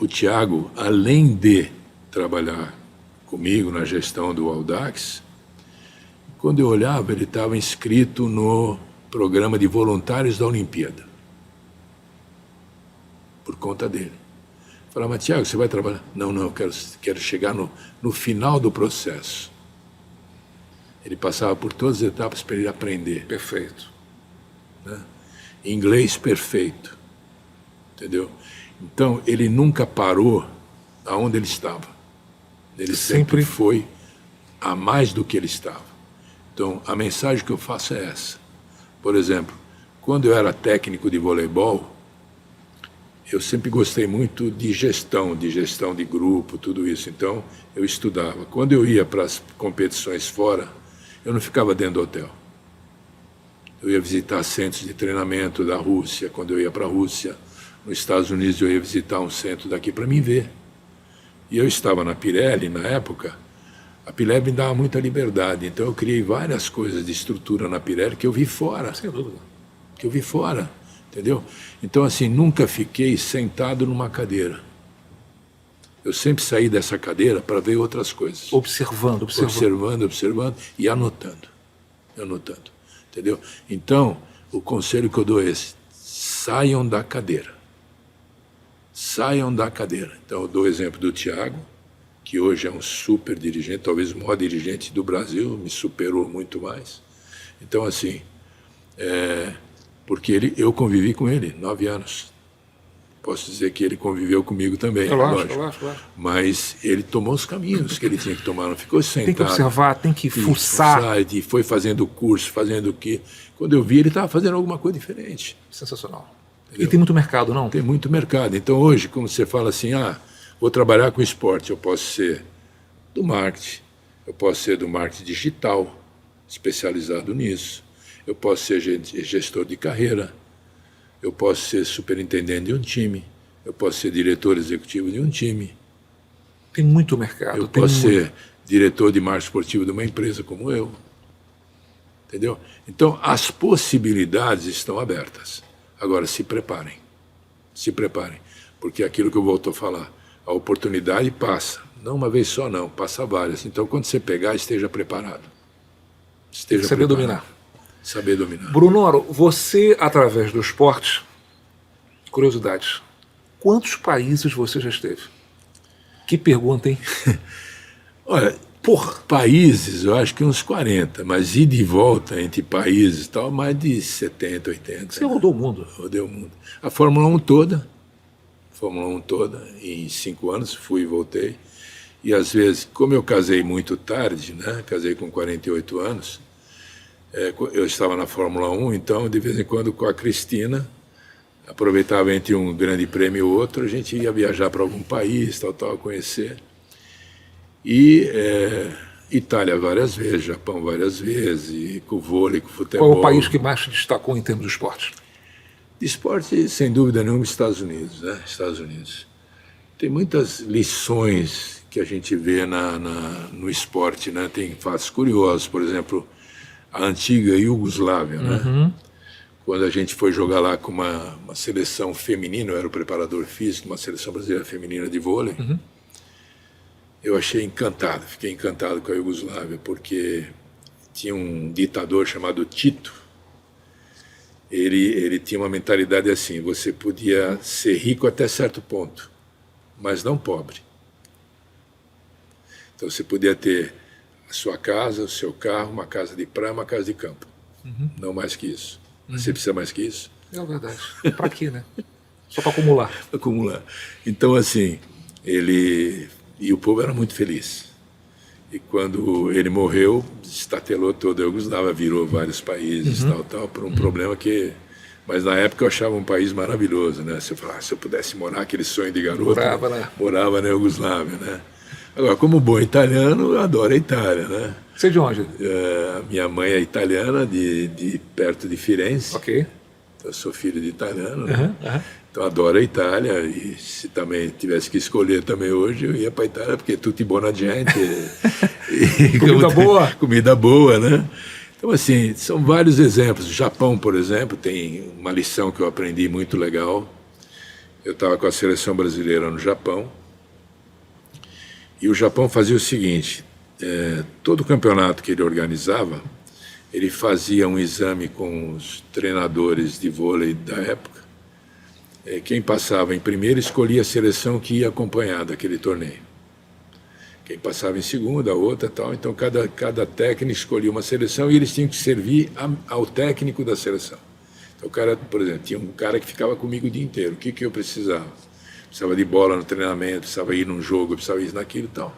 o Tiago, além de trabalhar comigo na gestão do Audax, quando eu olhava, ele estava inscrito no programa de voluntários da Olimpíada. Por conta dele. Eu falava, mas Tiago, você vai trabalhar? Não, eu quero chegar no final do processo. Ele passava por todas as etapas para ele aprender. Perfeito. Né? Inglês perfeito. Entendeu? Então, ele nunca parou aonde ele estava. Ele sempre foi a mais do que ele estava. Então, a mensagem que eu faço é essa. Por exemplo, quando eu era técnico de voleibol, eu sempre gostei muito de gestão de grupo, tudo isso. Então, eu estudava. Quando eu ia para as competições fora, eu não ficava dentro do hotel. Eu ia visitar centros de treinamento da Rússia. Quando eu ia para a Rússia, nos Estados Unidos, eu ia visitar um centro daqui para me ver. E eu estava na Pirelli, na época, a Pirelli me dava muita liberdade, então eu criei várias coisas de estrutura na Pirelli que eu vi fora. Sem dúvida. Que eu vi fora, entendeu? Então, assim, nunca fiquei sentado numa cadeira. Eu sempre saí dessa cadeira para ver outras coisas. Observando. Observando e anotando, entendeu? Então, o conselho que eu dou é esse: saiam da cadeira. Saiam da cadeira. Então, eu dou o exemplo do Tiago, que hoje é um super dirigente, talvez o maior dirigente do Brasil, me superou muito mais. Então, assim, porque eu convivi com ele 9 anos. Posso dizer que ele conviveu comigo também, Lógico. Mas ele tomou os caminhos que ele tinha que tomar, não ficou sentado. Tem que observar, tem que fuçar. E foi fazendo curso, fazendo o quê. Quando eu vi, ele estava fazendo alguma coisa diferente. Sensacional. Entendeu? E tem muito mercado, não? Tem muito mercado. Então hoje, como você fala assim, vou trabalhar com esporte, eu posso ser do marketing, eu posso ser do marketing digital, especializado nisso, eu posso ser gestor de carreira, eu posso ser superintendente de um time, eu posso ser diretor executivo de um time. Tem muito mercado. Eu posso ser diretor de marketing esportivo de uma empresa como eu. Entendeu? Então, as possibilidades estão abertas. Agora, se preparem. Se preparem. Porque é aquilo que eu volto a falar, a oportunidade passa. Não uma vez só, não. Passa várias. Então, quando você pegar, esteja preparado. Esteja Saber preparado. dominar. Saber dominar. Brunoro, você, através do esporte, curiosidades, quantos países você já esteve? Que pergunta, hein? Olha, por países, eu acho que uns 40, mas ir de volta entre países e tal, mais de 70, 80. Você rodou o mundo. Rodei o mundo. A Fórmula 1 toda, em 5 anos, fui e voltei. E às vezes, como eu casei muito tarde, né? Casei com 48 anos, eu estava na Fórmula 1, então de vez em quando com a Cristina, aproveitava entre um grande prêmio e outro, a gente ia viajar para algum país, tal, conhecer. E Itália várias vezes, Japão várias vezes, e com o vôlei, com o futebol. Qual é o país que mais se destacou em termos de esporte? De esporte, sem dúvida nenhuma, Estados Unidos, né? Estados Unidos. Tem muitas lições que a gente vê no esporte, né? Tem fatos curiosos, por exemplo, a antiga Iugoslávia, né? Quando a gente foi jogar lá com uma seleção feminina, eu era o preparador físico, uma seleção brasileira feminina de vôlei, eu achei encantado, fiquei encantado com a Iugoslávia, porque tinha um ditador chamado Tito. Ele tinha uma mentalidade assim, você podia ser rico até certo ponto, mas não pobre. Então você podia ter a sua casa, o seu carro, uma casa de praia, uma casa de campo. Não mais que isso. Você precisa mais que isso? É verdade. Para quê, né? Só para acumular. Acumular. Então, assim, e o povo era muito feliz. E quando ele morreu, estatelou toda a Iugoslávia, virou vários países, tal, por um problema que... Mas na época eu achava um país maravilhoso, né? Se eu pudesse morar, aquele sonho de garoto, morava na Iugoslávia, né? Agora, como bom italiano, eu adoro a Itália, né? Você é de onde? Minha mãe é italiana, de perto de Firenze. Ok. Eu sou filho de italiano, né? Então adoro a Itália, e se também tivesse que escolher também hoje, eu ia para a Itália, porque tutti buona gente. Comida boa. Comida boa, né? Então, assim, são vários exemplos. O Japão, por exemplo, tem uma lição que eu aprendi muito legal. Eu estava com a seleção brasileira no Japão, e o Japão fazia o seguinte, todo campeonato que ele organizava, ele fazia um exame com os treinadores de vôlei da época. Quem passava em primeiro escolhia a seleção que ia acompanhar daquele torneio. Quem passava em segundo, a outra tal. Então cada técnico escolhia uma seleção e eles tinham que servir ao técnico da seleção. Então o cara, por exemplo, tinha um cara que ficava comigo o dia inteiro. O que eu precisava? Precisava de bola no treinamento, precisava ir num jogo, precisava ir naquilo e tal.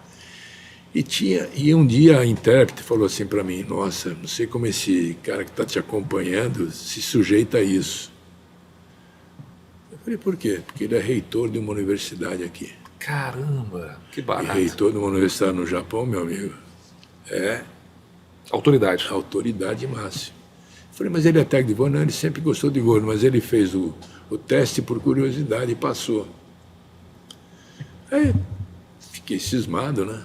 E um dia a intérprete falou assim para mim, nossa, não sei como esse cara que está te acompanhando se sujeita a isso. Eu falei, por quê? Porque ele é reitor de uma universidade aqui. Caramba, que barato. E reitor de uma universidade no Japão, meu amigo, autoridade. Autoridade máxima. Eu falei, mas ele é técnico de vôlei? Não, ele sempre gostou de vôlei, mas ele fez o teste por curiosidade e passou. Aí fiquei cismado, né?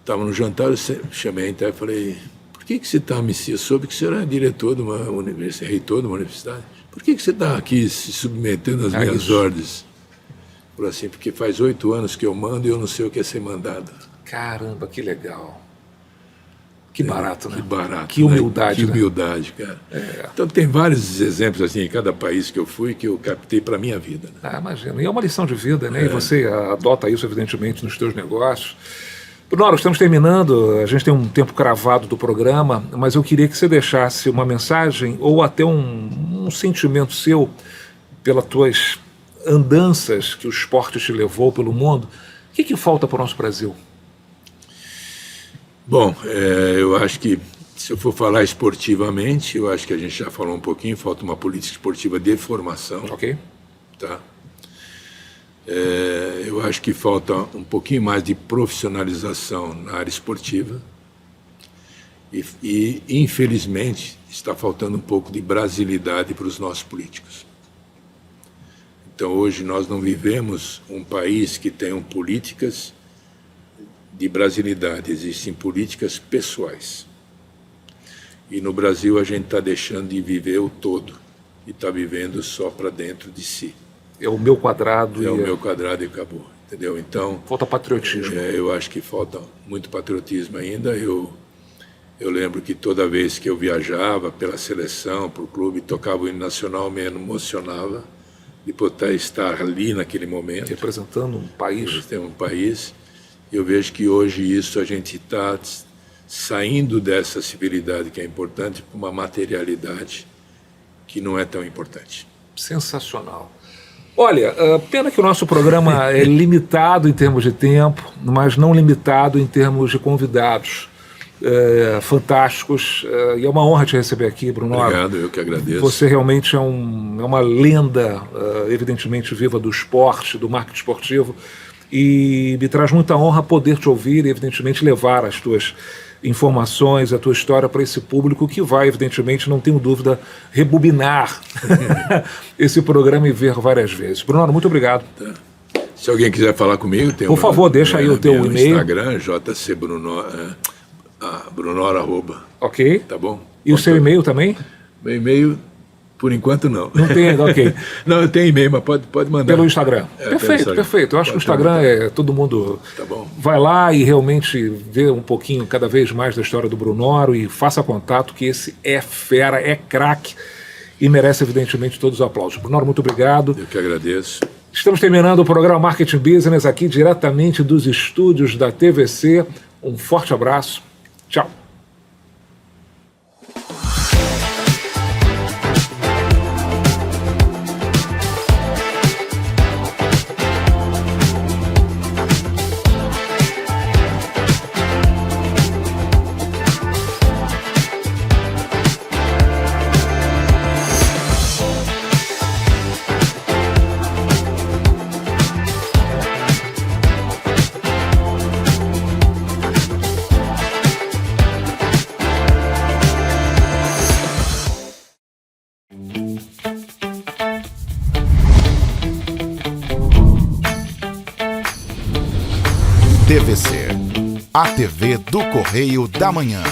Estava no jantar, eu chamei a intérprete e falei, por que você está me... Eu soube que o senhor é diretor de uma universidade, reitor de uma universidade. Por que você está aqui se submetendo às minhas ordens? Falou assim, porque faz 8 anos que eu mando e eu não sei o que é ser mandado. Caramba, que legal. Que barato, né? Que barato. Que humildade, né? Que humildade, cara. Então tem vários exemplos assim em cada país que eu fui que eu captei para a minha vida. Né? Imagina. E é uma lição de vida, né? E você adota isso, evidentemente, nos teus negócios. Bruno, estamos terminando, a gente tem um tempo cravado do programa, mas eu queria que você deixasse uma mensagem ou até um sentimento seu pelas tuas andanças que o esporte te levou pelo mundo. O que falta para o nosso Brasil? Bom, eu acho que, se eu for falar esportivamente, eu acho que a gente já falou um pouquinho, falta uma política esportiva de formação. Ok. Tá? Eu acho que falta um pouquinho mais de profissionalização na área esportiva e infelizmente, está faltando um pouco de brasilidade para os nossos políticos. Então, hoje nós não vivemos um país que tenha políticas de brasilidade, existem políticas pessoais. E no Brasil a gente está deixando de viver o todo e está vivendo só para dentro de si. É o meu quadrado. O meu quadrado e acabou, entendeu? Então, falta patriotismo. Eu acho que falta muito patriotismo ainda. Eu lembro que toda vez que eu viajava pela seleção, para o clube, tocava o hino nacional, me emocionava de poder estar ali naquele momento. Representando um país. Tem um país. Eu vejo que hoje isso a gente está saindo dessa civilidade que é importante para uma materialidade que não é tão importante. Sensacional. Olha, pena que o nosso programa é limitado em termos de tempo, mas não limitado em termos de convidados fantásticos. E é uma honra te receber aqui, Bruno. Obrigado, eu que agradeço. Você realmente é uma lenda, evidentemente, viva do esporte, do marketing esportivo. E me traz muita honra poder te ouvir e, evidentemente, levar as tuas informações, a tua história para esse público que vai, evidentemente, não tenho dúvida, rebobinar esse programa e ver várias vezes. Bruno, muito obrigado. Tá. Se alguém quiser falar comigo, tem por favor, deixa aí o teu e-mail. Instagram, jcbrunor, brunor@. Ok. Tá bom? E o seu e-mail também? Meu e-mail, por enquanto, não. Não tem ainda, ok. Não, eu tenho e-mail, mas pode mandar. Pelo Instagram. Perfeito. Eu acho que o Instagram todo mundo tá bom. Vai lá e realmente vê um pouquinho, cada vez mais, da história do Brunoro e faça contato, que esse é fera, é craque e merece, evidentemente, todos os aplausos. Brunoro, muito obrigado. Eu que agradeço. Estamos terminando o programa Marketing Business aqui diretamente dos estúdios da TVC. Um forte abraço. Tchau. TVC, a TV do Correio da Manhã.